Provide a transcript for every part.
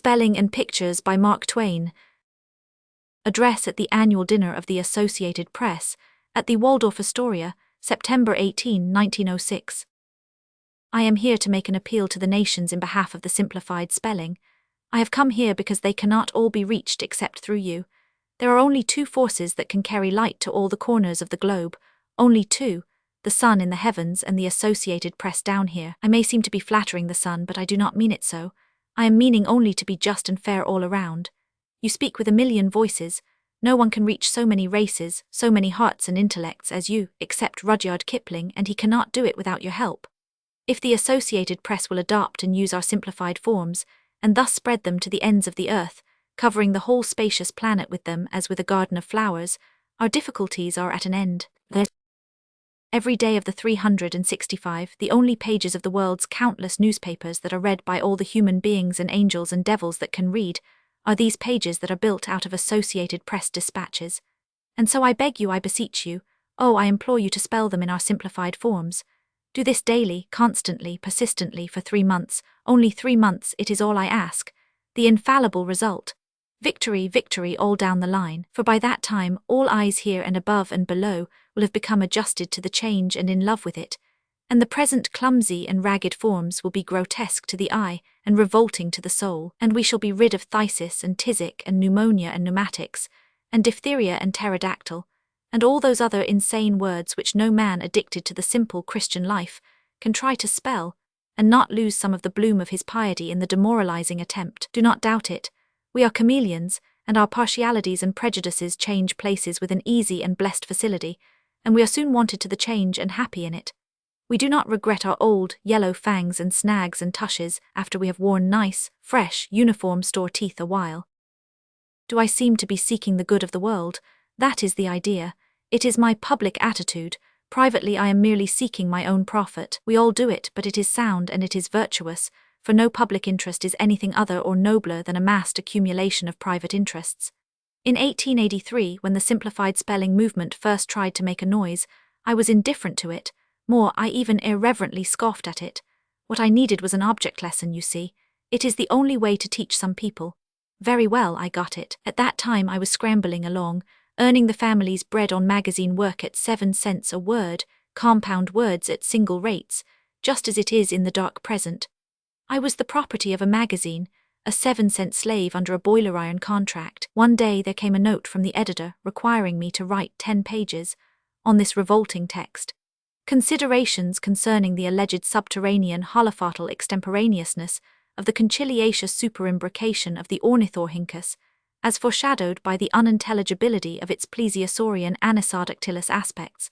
Spelling and Pictures by Mark Twain. Address at the annual dinner of the Associated Press, at the Waldorf Astoria, September 18, 1906. I am here to make an appeal to the nations in behalf of the simplified spelling. I have come here because they cannot all be reached except through you. There are only two forces that can carry light to all the corners of the globe, only two, the sun in the heavens and the Associated Press down here. I may seem to be flattering the sun, but I do not mean it so. I am meaning only to be just and fair all around. You speak with a million voices. No one can reach so many races, so many hearts and intellects as you, except Rudyard Kipling, and he cannot do it without your help. If the Associated Press will adopt and use our simplified forms, and thus spread them to the ends of the earth, covering the whole spacious planet with them as with a garden of flowers, our difficulties are at an end. Every day of the 365, the only pages of the world's countless newspapers that are read by all the human beings and angels and devils that can read, are these pages that are built out of Associated Press dispatches. And so I beg you, I beseech you, oh, I implore you to spell them in our simplified forms. Do this daily, constantly, persistently for 3 months, only 3 months, it is all I ask. The infallible result. Victory, victory all down the line, for by that time all eyes here and above and below will have become adjusted to the change and in love with it, and the present clumsy and ragged forms will be grotesque to the eye and revolting to the soul, and we shall be rid of phthisis and tisic and pneumonia and pneumatics, and diphtheria and pterodactyl, and all those other insane words which no man addicted to the simple Christian life can try to spell, and not lose some of the bloom of his piety in the demoralizing attempt. Do not doubt it. We are chameleons, and our partialities and prejudices change places with an easy and blessed facility, and we are soon wanted to the change and happy in it. We do not regret our old, yellow fangs and snags and tushes after we have worn nice, fresh, uniform store teeth a while. Do I seem to be seeking the good of the world? That is the idea. It is my public attitude. Privately I am merely seeking my own profit. We all do it, but it is sound and it is virtuous, for no public interest is anything other or nobler than a massed accumulation of private interests. In 1883, when the simplified spelling movement first tried to make a noise, I was indifferent to it. More, I even irreverently scoffed at it. What I needed was an object lesson, you see. It is the only way to teach some people. Very well, I got it. At that time I was scrambling along, earning the family's bread on magazine work at 7 cents a word, compound words at single rates, just as it is in the dark present. I was the property of a magazine, a 7-cent slave under a boiler iron contract. One day there came a note from the editor requiring me to write 10 pages on this revolting text. Considerations concerning the alleged subterranean holophontal extemporaneousness of the conciliacious superimbrication of the ornithorhynchus, as foreshadowed by the unintelligibility of its plesiosaurian anisodactylous aspects.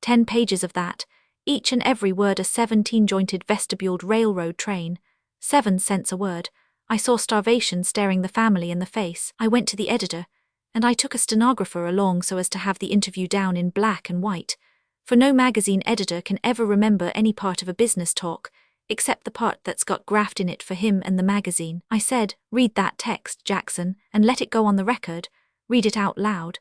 10 pages of that, each and every word a 17-jointed vestibuled railroad train, 7 cents a word. I saw starvation staring the family in the face. I went to the editor, and I took a stenographer along so as to have the interview down in black and white, for no magazine editor can ever remember any part of a business talk, except the part that's got graft in it for him and the magazine. I said, "Read that text, Jackson, and let it go on the record. Read it out loud."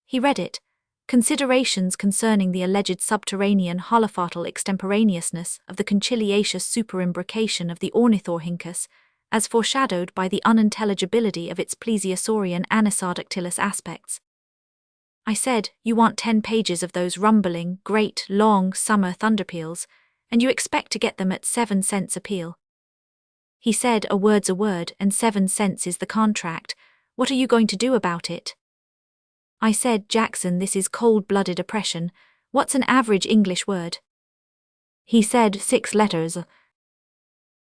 He read it. Considerations concerning the alleged subterranean holophontal extemporaneousness of the conciliacious superimbrication of the ornithorhynchus, as foreshadowed by the unintelligibility of its plesiosaurian anisodactylous aspects. I said, "You want 10 pages of those rumbling, great, long, summer thunderpeals, and you expect to get them at 7 cents a peal." He said, "A word's a word, and 7 cents is the contract. What are you going to do about it?" I said, "Jackson, this is cold-blooded oppression. What's an average English word?" He said, 6 letters.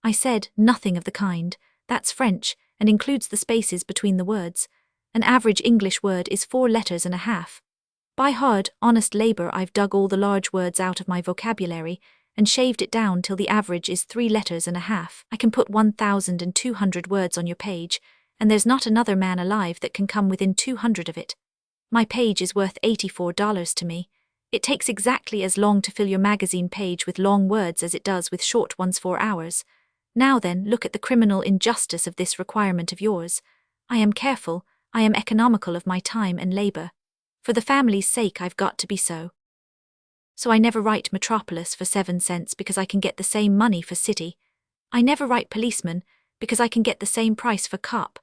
I said, "Nothing of the kind. That's French, and includes the spaces between the words. An average English word is 4 letters and a half. By hard, honest labor I've dug all the large words out of my vocabulary, and shaved it down till the average is 3 letters and a half. I can put 1,200 words on your page, and there's not another man alive that can come within 200 of it. My page is worth $84 to me. It takes exactly as long to fill your magazine page with long words as it does with short ones 4 hours. Now then, look at the criminal injustice of this requirement of yours. I am careful, I am economical of my time and labor. For the family's sake I've got to be so. So I never write Metropolis for 7 cents because I can get the same money for City. I never write Policeman because I can get the same price for cup.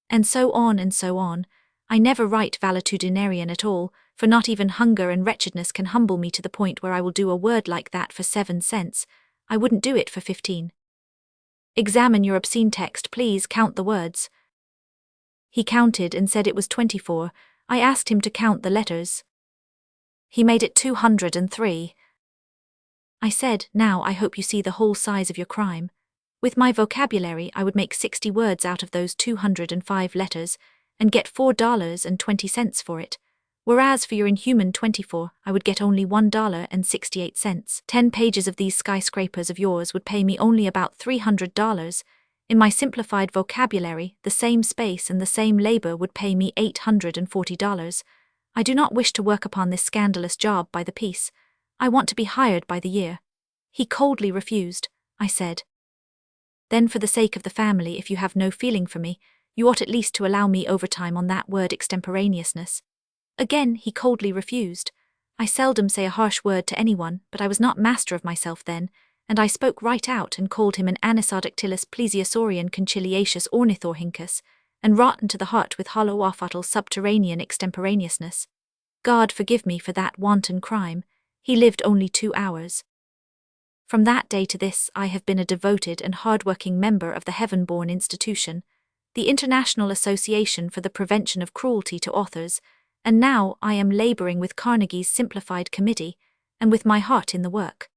And so on and so on. I never write valetudinarian at all, for not even hunger and wretchedness can humble me to the point where I will do a word like that for 7 cents. I wouldn't do it for 15. Examine your obscene text, please, count the words. He counted and said it was 24. I asked him to count the letters. He made it 203. I said, now I hope you see the whole size of your crime. With my vocabulary I would make 60 words out of those 205 letters, and get $4.20 for it, whereas for your inhuman 24 I would get only $1.68. 10 pages of these skyscrapers of yours would pay me only about $300. In my simplified vocabulary, the same space and the same labor would pay me $840. I do not wish to work upon this scandalous job by the piece. I want to be hired by the year. He coldly refused. I said, then for the sake of the family, if you have no feeling for me, you ought at least to allow me overtime on that word extemporaneousness. Again he coldly refused. I seldom say a harsh word to anyone, but I was not master of myself then, and I spoke right out and called him an anisodactylus plesiosaurian conciliacious ornithorhynchus, and rotten to the heart with hollow offotl subterranean extemporaneousness. God forgive me for that wanton crime. He lived only 2 hours. From that day to this I have been a devoted and hard-working member of the heaven-born institution, the International Association for the Prevention of Cruelty to Authors, and now I am laboring with Carnegie's Simplified Committee, and with my heart in the work.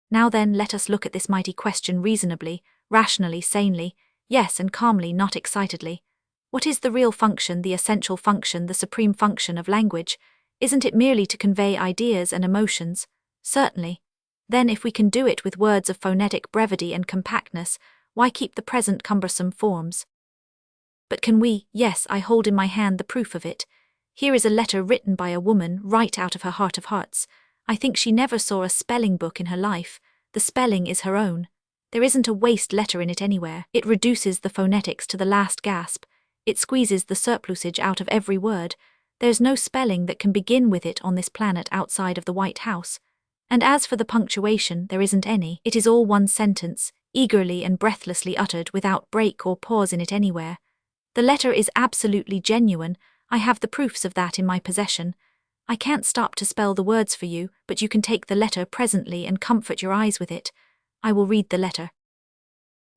Now then, let us look at this mighty question reasonably, rationally, sanely, yes, and calmly, not excitedly. What is the real function, the essential function, the supreme function of language? Isn't it merely to convey ideas and emotions? Certainly. Then if we can do it with words of phonetic brevity and compactness, why keep the present cumbersome forms? But can we? Yes, I hold in my hand the proof of it. Here is a letter written by a woman right out of her heart of hearts. I think she never saw a spelling book in her life. The spelling is her own. There isn't a waste letter in it anywhere. It reduces the phonetics to the last gasp. It squeezes the surplusage out of every word. There's no spelling that can begin with it on this planet outside of the White House. And as for the punctuation, there isn't any. It is all one sentence, eagerly and breathlessly uttered without break or pause in it anywhere. The letter is absolutely genuine. I have the proofs of that in my possession. I can't stop to spell the words for you, but you can take the letter presently and comfort your eyes with it. I will read the letter.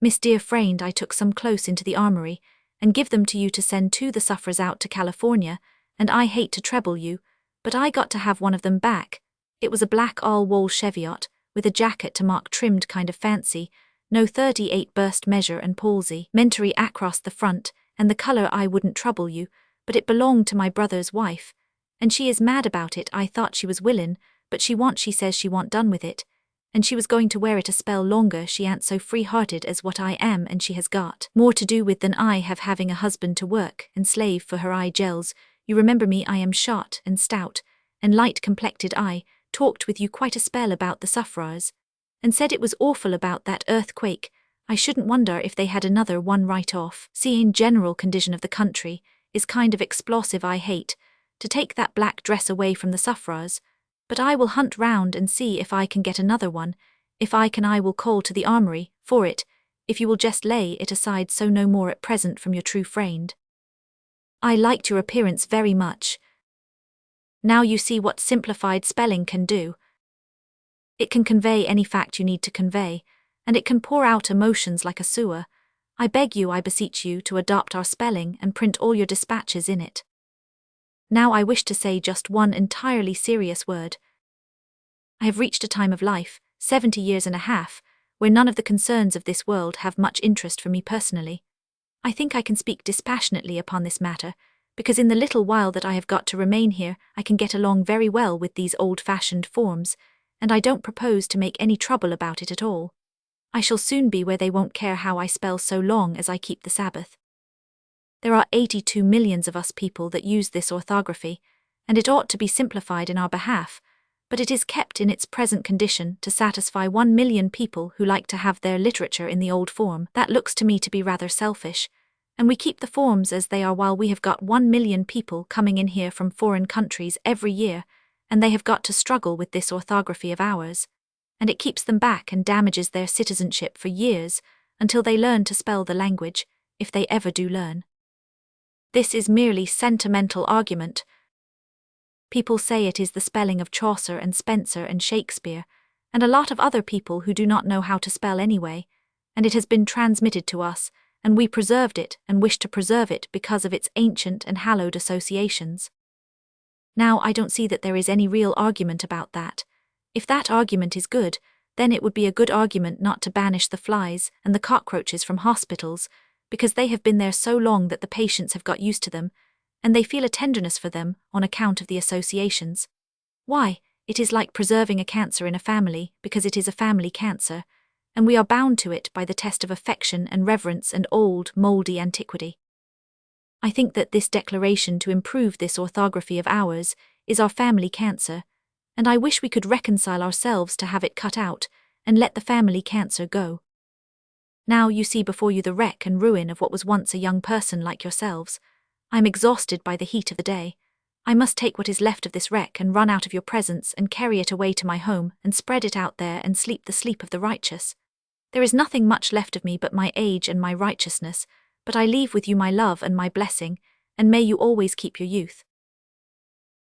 Miss dear friend, I took some close into the armory, and give them to you to send to the sufferers out to California, and I hate to trouble you, but I got to have one of them back. It was a black all-wool Cheviot, with a jacket to mark trimmed kind of fancy, no 38 burst measure and palsy, mentary across the front, and the colour I wouldn't trouble you, but it belonged to my brother's wife, and she is mad about it. I thought she was willin', but she says she want done with it, and she was going to wear it a spell longer. She ain't so free-hearted as what I am, and she has got more to do with than I have having a husband to work and slave for her eye gels. You remember me, I am short and stout, and light-complected. I talked with you quite a spell about the sufferers, and said it was awful about that earthquake. I shouldn't wonder if they had another one right off. Seeing general condition of the country is kind of explosive. I hate to take that black dress away from the sufferers, but I will hunt round and see if I can get another one. If I can, I will call to the armory for it, if you will just lay it aside so no more at present from your true friend. I liked your appearance very much. Now you see what simplified spelling can do. It can convey any fact you need to convey, and it can pour out emotions like a sewer. I beg you, I beseech you, to adopt our spelling and print all your dispatches in it. Now I wish to say just one entirely serious word. I have reached a time of life, 70 years and a half, where none of the concerns of this world have much interest for me personally. I think I can speak dispassionately upon this matter, because in the little while that I have got to remain here I can get along very well with these old-fashioned forms, and I don't propose to make any trouble about it at all. I shall soon be where they won't care how I spell so long as I keep the Sabbath. There are 82 millions of us people that use this orthography, and it ought to be simplified in our behalf, but it is kept in its present condition to satisfy 1 million people who like to have their literature in the old form. That looks to me to be rather selfish, and we keep the forms as they are while we have got 1 million people coming in here from foreign countries every year, and they have got to struggle with this orthography of ours, and it keeps them back and damages their citizenship for years. until they learn to spell the language, if they ever do learn. This is merely sentimental argument. People say it is the spelling of Chaucer and Spenser and Shakespeare, and a lot of other people who do not know how to spell anyway, and it has been transmitted to us, and we preserved it and wish to preserve it because of its ancient and hallowed associations. Now I don't see that there is any real argument about that. If that argument is good, then it would be a good argument not to banish the flies and the cockroaches from hospitals, because they have been there so long that the patients have got used to them, and they feel a tenderness for them on account of the associations. Why, it is like preserving a cancer in a family, because it is a family cancer, and we are bound to it by the test of affection and reverence and old, mouldy antiquity. I think that this declaration to improve this orthography of ours is our family cancer, and I wish we could reconcile ourselves to have it cut out and let the family cancer go. Now you see before you the wreck and ruin of what was once a young person like yourselves. I am exhausted by the heat of the day. I must take what is left of this wreck and run out of your presence and carry it away to my home and spread it out there and sleep the sleep of the righteous. There is nothing much left of me but my age and my righteousness, but I leave with you my love and my blessing, and may you always keep your youth.